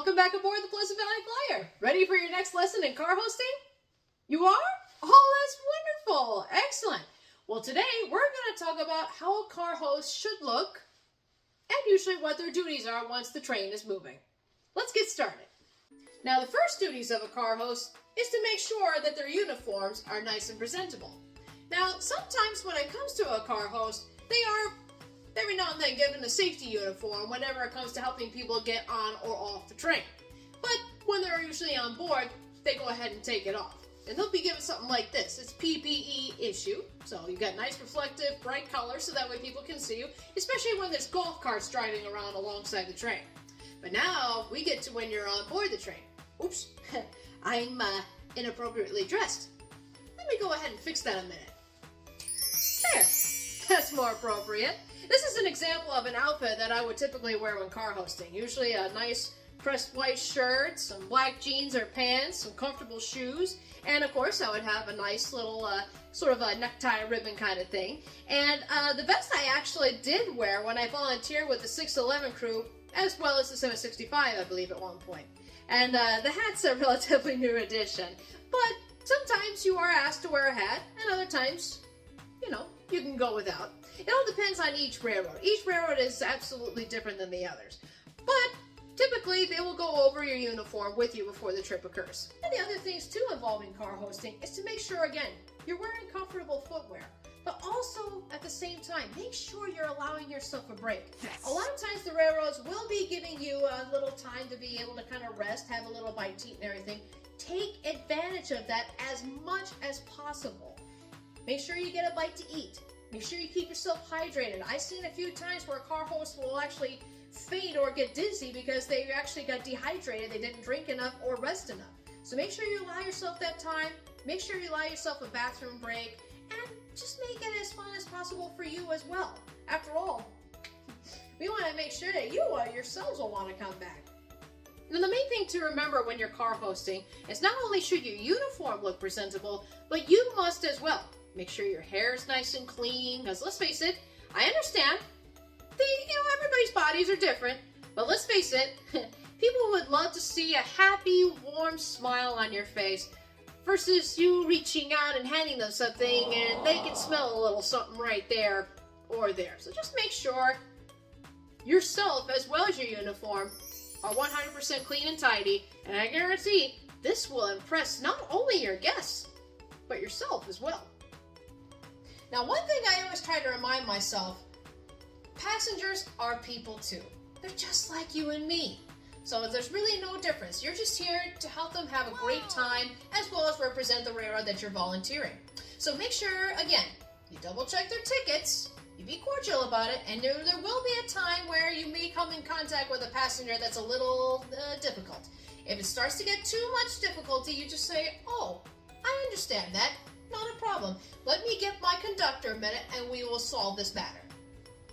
welcome back aboard the Pleasant Valley Flyer. Ready for your next lesson in car hosting? You are? Oh, that's wonderful. Excellent. Well, today we're going to talk about how a car host should look and usually what their duties are once the train is moving. Let's get started. Now, the first duties of a car host is to make sure that their uniforms are nice and presentable. Now, sometimes when it comes to a car host, they are every now and then given a safety uniform whenever it comes to helping people get on or off the train. But when they're usually on board, they go ahead and take it off. And they'll be given something like this. It's PPE issue. So you got nice reflective, bright colors so that way people can see you, especially when there's golf carts driving around alongside the train. But now we get to when you're on board the train. Oops, I'm inappropriately dressed. Let me go ahead and fix that a minute. There, that's more appropriate. This is an example of an outfit that I would typically wear when car hosting. Usually a nice pressed white shirt, some black jeans or pants, some comfortable shoes, and of course I would have a nice little sort of a necktie ribbon kind of thing. And the vest I actually did wear when I volunteered with the 611 crew, as well as the 765, I believe, at one point. And the hat's a relatively new addition, but sometimes you are asked to wear a hat, and other times, you know, you can go without. It all depends on each railroad. Each railroad is absolutely different than the others. But typically, they will go over your uniform with you before the trip occurs. And the other things too involving car hosting is to make sure, again, you're wearing comfortable footwear. But also, at the same time, make sure you're allowing yourself a break. Yes. A lot of times the railroads will be giving you a little time to be able to kind of rest, have a little bite to eat and everything. Take advantage of that as much as possible. Make sure you get a bite to eat. Make sure you keep yourself hydrated. I've seen a few times where a car host will actually faint or get dizzy because they actually got dehydrated, they didn't drink enough or rest enough. So make sure you allow yourself that time, make sure you allow yourself a bathroom break, and just make it as fun as possible for you as well. After all, we want to make sure that you yourselves will want to come back. Now, the main thing to remember when you're car hosting is not only should your uniform look presentable, but you must as well. Make sure your hair is nice and clean, because let's face it, I understand, everybody's bodies are different, but let's face it, people would love to see a happy, warm smile on your face versus you reaching out and handing them something and they can smell a little something right there or there. So just make sure yourself as well as your uniform are 100% clean and tidy, and I guarantee this will impress not only your guests, but yourself as well. Now, one thing I always try to remind myself, passengers are people too. They're just like you and me. So there's really no difference. You're just here to help them have a great time as well as represent the railroad that you're volunteering. So make sure, again, you double check their tickets, you be cordial about it, and there will be a time where you may come in contact with a passenger that's a little difficult. If it starts to get too much difficulty, you just say, oh, I understand that. Not a problem. Let me get my conductor a minute and we will solve this matter.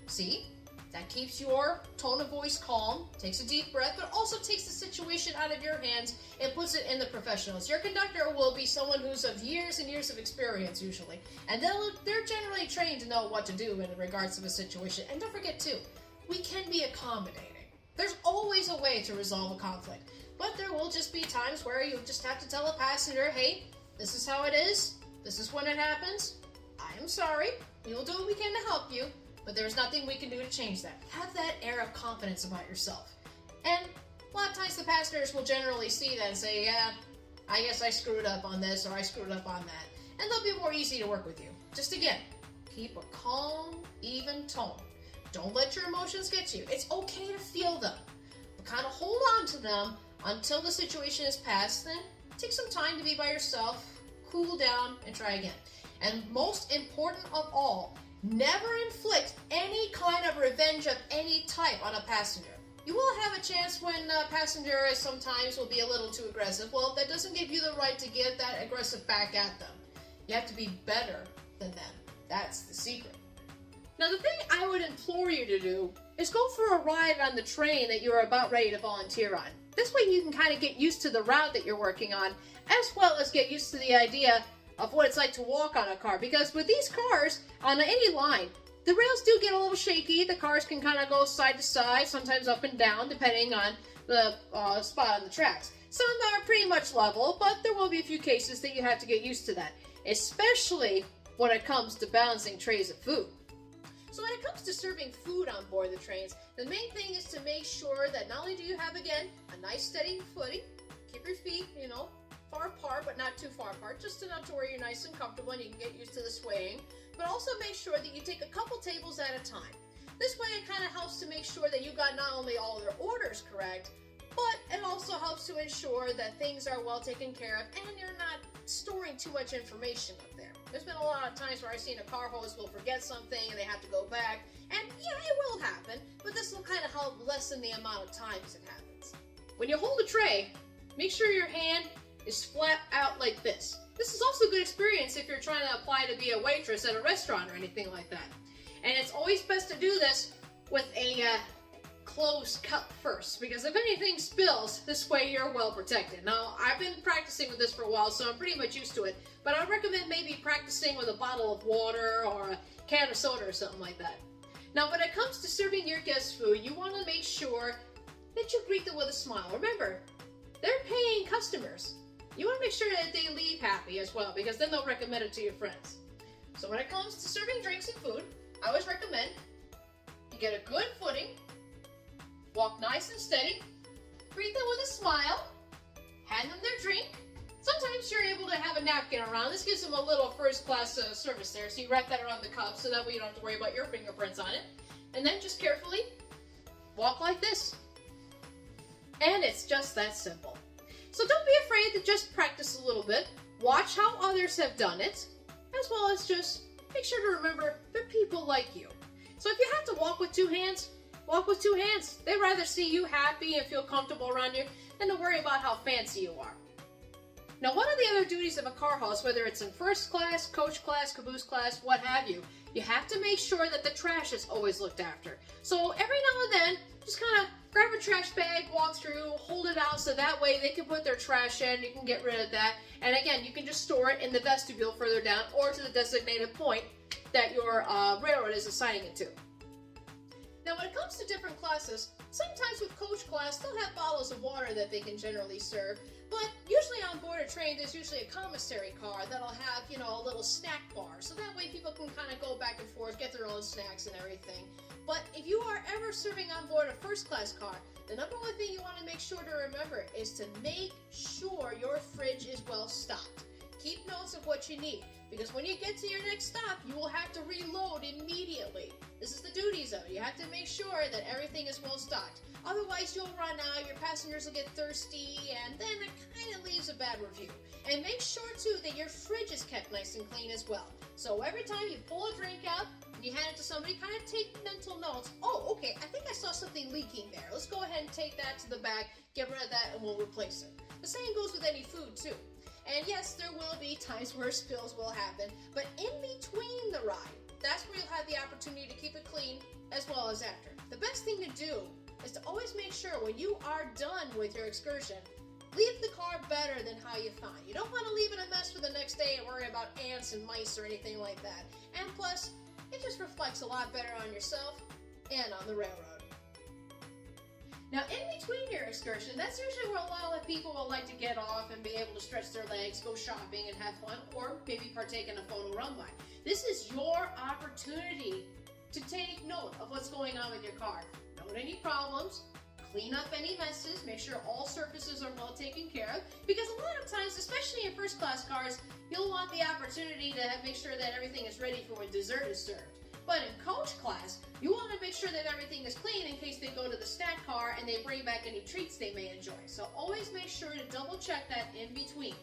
See? That keeps your tone of voice calm, takes a deep breath, but also takes the situation out of your hands and puts it in the professionals. Your conductor will be someone who's of years and years of experience usually, and they're generally trained to know what to do in regards to a situation. And don't forget too, we can be accommodating. There's always a way to resolve a conflict, but there will just be times where you just have to tell a passenger, hey, this is how it is, this is when it happens, I am sorry, we will do what we can to help you, but there's nothing we can do to change that. Have that air of confidence about yourself. And a lot of times the passengers will generally see that and say, yeah, I guess I screwed up on this or I screwed up on that. And they'll be more easy to work with you. Just again, keep a calm, even tone. Don't let your emotions get to you. It's okay to feel them, but kind of hold on to them until the situation is past. Then take some time to be by yourself, cool down, and try again. And most important of all, never inflict any kind of revenge of any type on a passenger. You will have a chance when a passenger sometimes will be a little too aggressive. Well, that doesn't give you the right to give that aggressive back at them. You have to be better than them. That's the secret. Now, the thing I would implore you to do is go for a ride on the train that you're about ready to volunteer on. This way you can kind of get used to the route that you're working on, as well as get used to the idea of what it's like to walk on a car. Because with these cars, on any line, the rails do get a little shaky. The cars can kind of go side to side, sometimes up and down, depending on the spot on the tracks. Some are pretty much level, but there will be a few cases that you have to get used to that, especially when it comes to balancing trays of food. So when it comes to serving food on board the trains, the main thing is to make sure that not only do you have, again, a nice steady footing, keep your feet, far apart, but not too far apart, just enough to where you're nice and comfortable and you can get used to the swaying, but also make sure that you take a couple tables at a time. This way it kind of helps to make sure that you got not only all their orders correct, but it also helps to ensure that things are well taken care of and you're not storing too much information up there. There's been a lot of times where I've seen a car host will forget something and they have to go back, and yeah, it will happen, but this will kind of help lessen the amount of times it happens. When you hold a tray, make sure your hand is flat out like this. This is also a good experience if you're trying to apply to be a waitress at a restaurant or anything like that. And it's always best to do this with a closed cup first, because if anything spills, this way you're well protected. Now, I've been practicing with this for a while, so I'm pretty much used to it, but I recommend maybe practicing with a bottle of water or a can of soda or something like that. Now, when it comes to serving your guests food, you want to make sure that you greet them with a smile. Remember, they're paying customers. You want to make sure that they leave happy as well, because then they'll recommend it to your friends. So when it comes to serving drinks and food, I always recommend you get a good footing, walk nice and steady, greet them with a smile, hand them their drink. Sometimes you're able to have a napkin around. This gives them a little first-class service there, so you wrap that around the cup so that way you don't have to worry about your fingerprints on it. And then just carefully walk like this. And it's just that simple. So don't be afraid to just practice a little bit. Watch how others have done it, as well as just make sure to remember they're people like you. So if you have to walk with two hands, walk with two hands. They'd rather see you happy and feel comfortable around you than to worry about how fancy you are. Now, one of the other duties of a car host, whether it's in first class, coach class, caboose class, what have you, you have to make sure that the trash is always looked after. So every now and then, just kind of grab a trash bag, walk through, hold it out so that way they can put their trash in, you can get rid of that. And again, you can just store it in the vestibule further down or to the designated point that your railroad is assigning it to. Now, when it comes to different classes, sometimes with coach class, they'll have bottles of water that they can generally serve, but usually on board a train, there's usually a commissary car that'll have, a little snack bar, so that way people can kind of go back and forth, get their own snacks and everything. But if you are ever serving on board a first class car, the number one thing you want to make sure to remember is to make sure your fridge is well stocked. Keep notes of what you need, because when you get to your next stop, you will have to reload immediately. This is the duties of it. You have to make sure that everything is well stocked. Otherwise, you'll run out, your passengers will get thirsty, and then it kind of leaves a bad review. And make sure, too, that your fridge is kept nice and clean as well. So every time you pull a drink out, and you hand it to somebody, kind of take mental notes. Oh, okay, I think I saw something leaking there. Let's go ahead and take that to the back, get rid of that, and we'll replace it. The same goes with any food, too. And yes, there will be times where spills will happen, but in between the ride, that's where you'll have the opportunity to keep it clean as well as after. The best thing to do is to always make sure when you are done with your excursion, leave the car better than how you found. You don't want to leave it a mess for the next day and worry about ants and mice or anything like that. And plus, it just reflects a lot better on yourself and on the railroad. Now, in between your excursion, that's usually where a lot of people will like to get off and be able to stretch their legs, go shopping and have fun, or maybe partake in a photo run by. This is your opportunity to take note of what's going on with your car. Note any problems, clean up any messes, make sure all surfaces are well taken care of, because a lot of times, especially in first class cars, you'll want the opportunity to make sure that everything is ready for when dessert is served. But in coach class, you want to make sure that everything is clean in case they go to the snack car and they bring back any treats they may enjoy. So always make sure to double check that in between.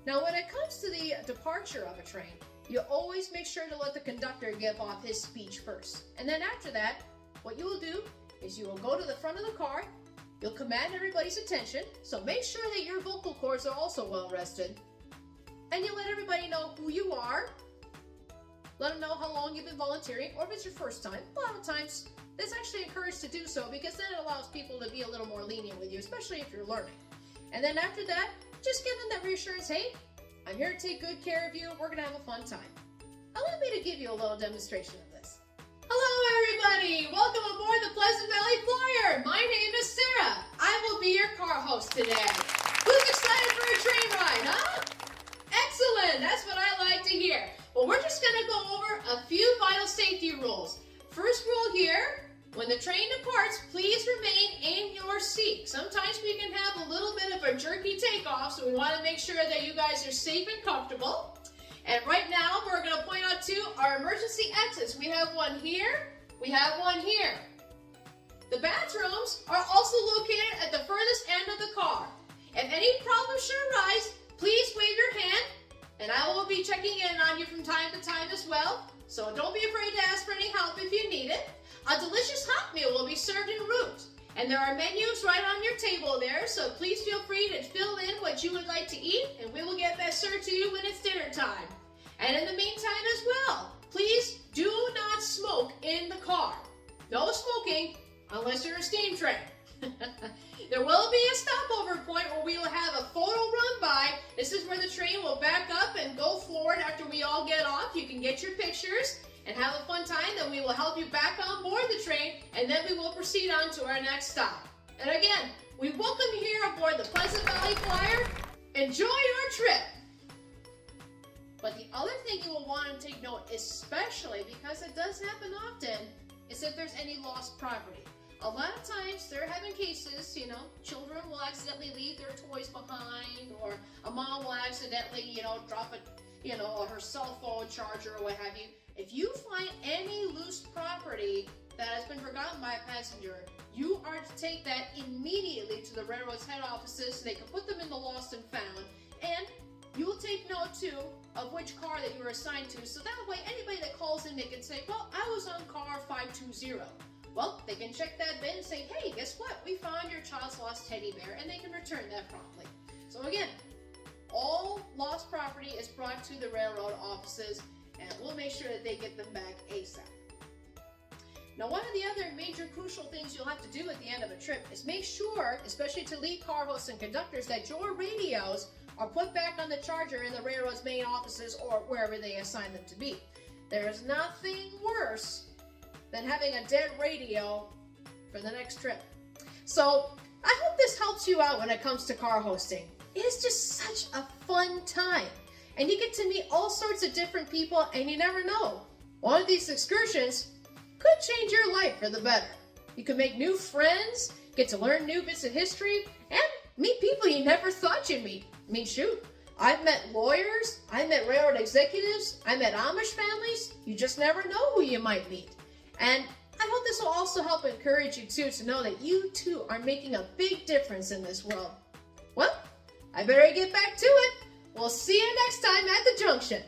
Now, when it comes to the departure of a train, you always make sure to let the conductor give off his speech first. And then after that, what you will do is you will go to the front of the car, you'll command everybody's attention, so make sure that your vocal cords are also well rested, and you let everybody know who you are. Let them know how long you've been volunteering, or if it's your first time. A lot of times, it's actually encouraged to do so because then it allows people to be a little more lenient with you, especially if you're learning. And then after that, just give them that reassurance, hey, I'm here to take good care of you, we're going to have a fun time. Allow me to give you a little demonstration of this. everybody! Welcome aboard the Pleasant Valley Flyer. My name is Sarah. I will be your car host today. Who's excited for a train ride, huh? Excellent! That's what I like to hear. Well, we're just going to go over a few vital safety rules. First rule here, when the train departs, please remain in your seat. Sometimes we can have a little bit of a jerky takeoff, so we want to make sure that you guys are safe and comfortable. And right now, we're going to point out to our emergency exits. We have one here, we have one here. The bathrooms are also located at the furthest end of the car. If any problems should arise, please wave your hand, and I will be checking in on you from time to time as well. So don't be afraid to ask for any help if you need it. A delicious hot meal will be served en route. And there are menus right on your table there, so please feel free to fill in what you would like to eat, and we will get that served to you when it's dinner time. And in the meantime as well, please do not smoke in the car. No smoking unless you're a steam train. There will be a stopover point where we will have a photo run by. This is where the train will back up and go forward after we all get off. You can get your pictures and have a fun time. Then we will help you back on board the train, and then we will proceed on to our next stop. And again, we welcome you here aboard the Pleasant Valley Flyer. Enjoy your trip. But the other thing you will want to take note, especially because it does happen often, is if there's any lost property. A lot of times they're having cases, children will accidentally leave their toys behind, or a mom will accidentally, drop her cell phone charger or what have you. If you find any loose property that has been forgotten by a passenger, you are to take that immediately to the railroad's head offices so they can put them in the lost and found. And you will take note too of which car that you were assigned to, so that way anybody that calls in, they can say, well, I was on car 520. Well, they can check that bin and say, hey, guess what? We found your child's lost teddy bear, and they can return that promptly. So again, all lost property is brought to the railroad offices, and we'll make sure that they get them back ASAP. Now, one of the other major crucial things you'll have to do at the end of a trip is make sure, especially to lead car hosts and conductors, that your radios are put back on the charger in the railroad's main offices or wherever they assign them to be. There's nothing worse than having a dead radio for the next trip. So I hope this helps you out when it comes to car hosting. It is just such a fun time, and you get to meet all sorts of different people, and you never know. One of these excursions could change your life for the better. You can make new friends, get to learn new bits of history, and meet people you never thought you'd meet. I mean, shoot, I've met lawyers, I've met railroad executives, I met Amish families. You just never know who you might meet. And I hope this will also help encourage you too to know that you too are making a big difference in this world. Well, I better get back to it. We'll see you next time at the junction.